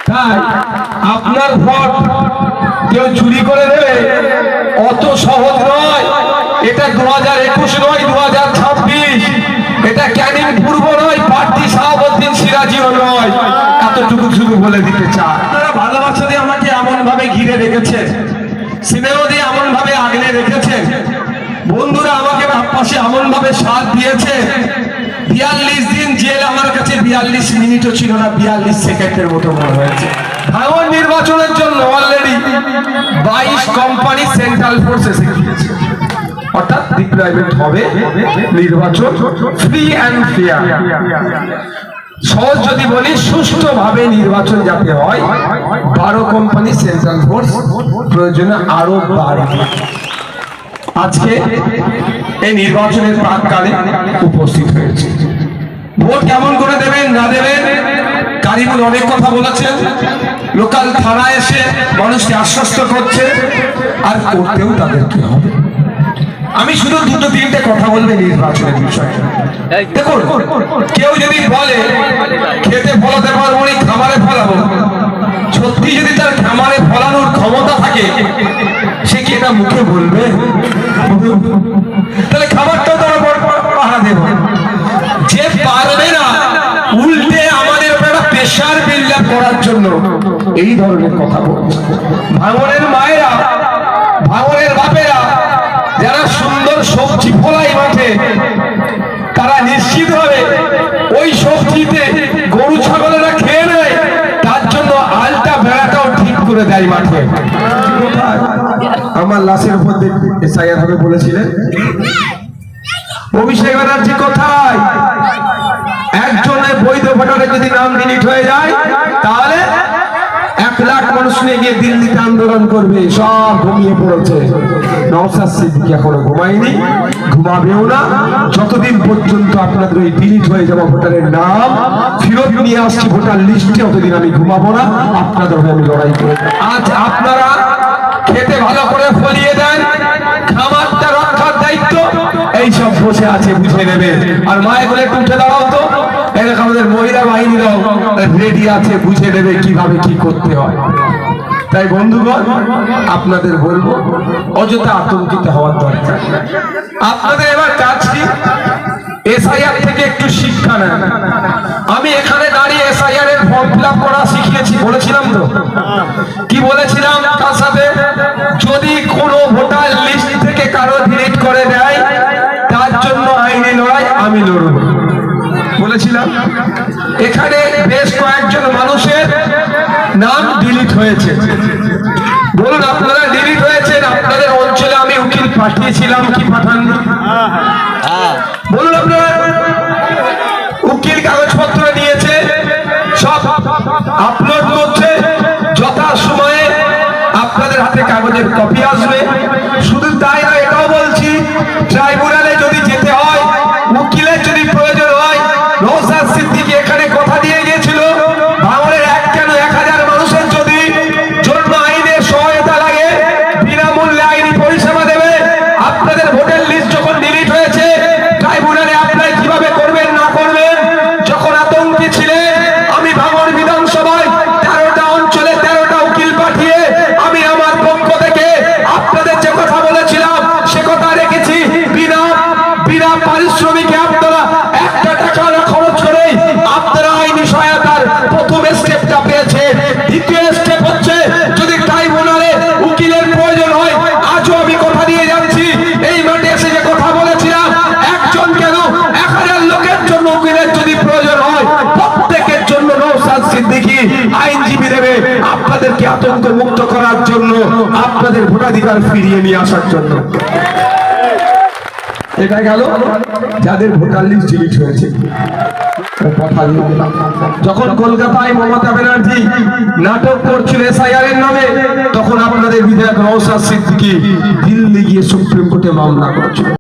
তাই আপনার ভোট কেউ চুরি করে দেবে অত সহজ নয়। এটা 2021 নয়, 2026। এটা ক্যানিং পূর্ব নয়, পার্টি শাহাবুদ্দিন সিরাজিও নয়। এতটুকু শুধু বলে দিতে চাই। আপনারা ভালোবাসা দিয়ে আমাকে এমন ভাবে ঘিরে রেখেছেন, স্নেহ দিয়ে এমন ভাবে আগলে রেখেছেন, বন্ধুরা আমাকে পাশে এমন ভাবে সাথ দিয়েছে। 42 দিন জেল আমার কাছে 42 মিনিটও ছিল না, 42 সেকেন্ডের মতো মনে হয়েছে। ভাঙন নির্বাচনের জন্য অলরেডি 22 কোম্পানি সেন্ট্রাল ফোর্স এসে গিয়েছে। অর্থাৎ ডিপ্লয়মেন্ট হবে, নির্বাচন ফ্রি অ্যান্ড ফেয়ার। সহজ যদি বলি, সুষ্ঠুভাবে নির্বাচন যাতে হয়, 12 কোম্পানি সেন্ট্রাল ফোর্স, প্রয়োজনে আরো 12 আজকে এই নির্বাচনের প্রাককালে উপস্থিত হয়েছে। ভোট কেমন করে দেবেন না দেবেন কারিগর অনেক কথা বলেছেন, লোকাল থানা এসে মানুষকে আশ্বস্ত করছে, আর করতেও তাদেরকে হবে। আমি শুধু দুটো তিনটে কথা বলবো নির্বাচনের বিষয়ে। দেখুন, কেউ যদি বলে খেতে ফলাতে পারবো না, খামারে ফলাবো, সত্যি যদি তার খামারে ফলানোর ক্ষমতা থাকে, সে কি এটা মুখে বলবে? তাহলে খাবারটাও তো পাহারা দেব। যে পারবে না, উল্টে আমাদের উপরে প্রেশার বিল্ড আপ করার জন্য এই ধরনের কথা বলছে। ভাঙনের মায়েরা, ভাঙনের বাপেরা যারা সুন্দর সবজি ফলাই মাঠে, তারা নিশ্চিতভাবে ওই সবজিতে গরু ছাগলেরা খেয়ে নেয়, তার জন্য আলটা বেড়াটাও ঠিক করে দেয় মাঠে। আমার লাশের উপর এসআইআর হবে বলেছিলেন অভিষেক ব্যানার্জি কোথায়? একজনের বৈধ ভোটারে যদি নাম ডিলিট হয়ে যায়, তাহলে 1 লাখ মানুষ নিয়ে গিয়ে দিল্লিতে আন্দোলন করবে। সব ঘুমিয়ে পড়েছে। নওশাদ সিদ্দিকী এখনো ঘুমায়নি, ঘুমাবেও না, যতদিন পর্যন্ত আপনাদের ওই ডিলিট হয়ে যাওয়া ভোটারের নাম ফেরত নিয়ে আসছি ভোটার লিস্টে, ততদিন আমি ঘুমাবো না। আপনাদের হয়ে আমি লড়াই করব। আজ আপনারা খেতে ভালো করে ফলিয়ে দেন, খামারটা রক্ষার দায়িত্ব এইসব বসে আছে, বুঝে নেবে। আর মায়ের একটু উঠে দাঁড়াও তো, আমাদের মহিলা বাহিনীরাও রেডি আছে, বুঝে নেবে কিভাবে কি করতে হয়। তাই বন্ধুগণ, আপনাদের বলবো, অযথা আতঙ্কিত হওয়ার দরকার। আপনাদের এবার কাজ কি? এসআইআর থেকে একটু শিক্ষা নেন। আমি এখানে দাঁড়িয়ে এসআইআর এর ফর্ম ফিল আপ করা শিখিয়েছি, বলেছিলাম তো? কি বলেছিলাম? তার সাথে যদি কোনো ভোটার লিস্ট থেকে কারো ডিলিট করে দেয়, তার জন্য আইনি লড়াই আমি লড়ব বলেছিলাম। এখানে বেশ কয়েকজন মানুষের নাম ডিলিট হয়েছে। বলুন, আপনারা ডিলিট হয়েছেন? আপনাদের অঞ্চলে আমি উকিল পাঠিয়েছিলাম কি পাঠাননি? বলুন, আপনারা উকিল কাগজপত্র নিয়েছে, সব আপলোড করছে, যথা সময়ে আপনাদের হাতে কাগজের কপি আসবে। শুধু তাই না, এটাও বলছি, ট্রাইব্যুনালে যদি যেতে হয়, উকিলের যদি প্রয়োজন হয়, নওশাদ সিদ্দিকী এখানে কথা দিয়ে গিয়েছিল, ভাঙনের 1 কেন 1000 মানুষের যদি জন্য আইনের সহায়তা লাগে, বিনামূল্যে আইনি পরিষেবা দেবে। আপনাদের ভোটার লিস্ট যখন ডিলিট হয়েছে, ট্রাইব্যুনালে অ্যাপ্লাই কিভাবে করবেন না করবেন, যখন আতঙ্কে ছিলেন, আমি ভাঙন বিধানসভায় 13টা অঞ্চলে 13টা উকিল পাঠিয়ে আমি আমার পক্ষ থেকে আপনাদের যে কথা বলেছিলাম সে কথা রেখেছি। বিনা পারিশ্রমিকে আপনারা 1 টাকা না খরচ করে আপনারা আইনি সহায়তার প্রথম স্টেপটা পেয়েছে। দ্বিতীয় স্টেপ হচ্ছে, যদি ট্রাইব্যুনালে উকিলের প্রয়োজন হয়, আজও আমি কথা দিয়ে যাচ্ছি, এই মাঠে এসে যে কথা বলেছিলাম, একজন কেন 1000 লোকের জন্য উকিলের যদি প্রয়োজন হয়, প্রত্যেকের জন্য নওশাদ সিদ্দিকী আইনজীবী দেবে, আপনাদেরকে আতঙ্ক মুক্ত করার জন্য, আপনাদের ভোটাধিকার ফিরিয়ে নিয়ে আসার জন্য। এটা গেল যাদের ভোটার লিস্ট ডিলিট হয়েছে। যখন কলকাতায় মমতা ব্যানার্জি নাটক করছিল এসআইআর এর নামে, তখন আপনাদের বিধায়ক নওশাদ সিদ্দিকী দিল্লি গিয়ে সুপ্রিম কোর্টে মামলা করেছিল।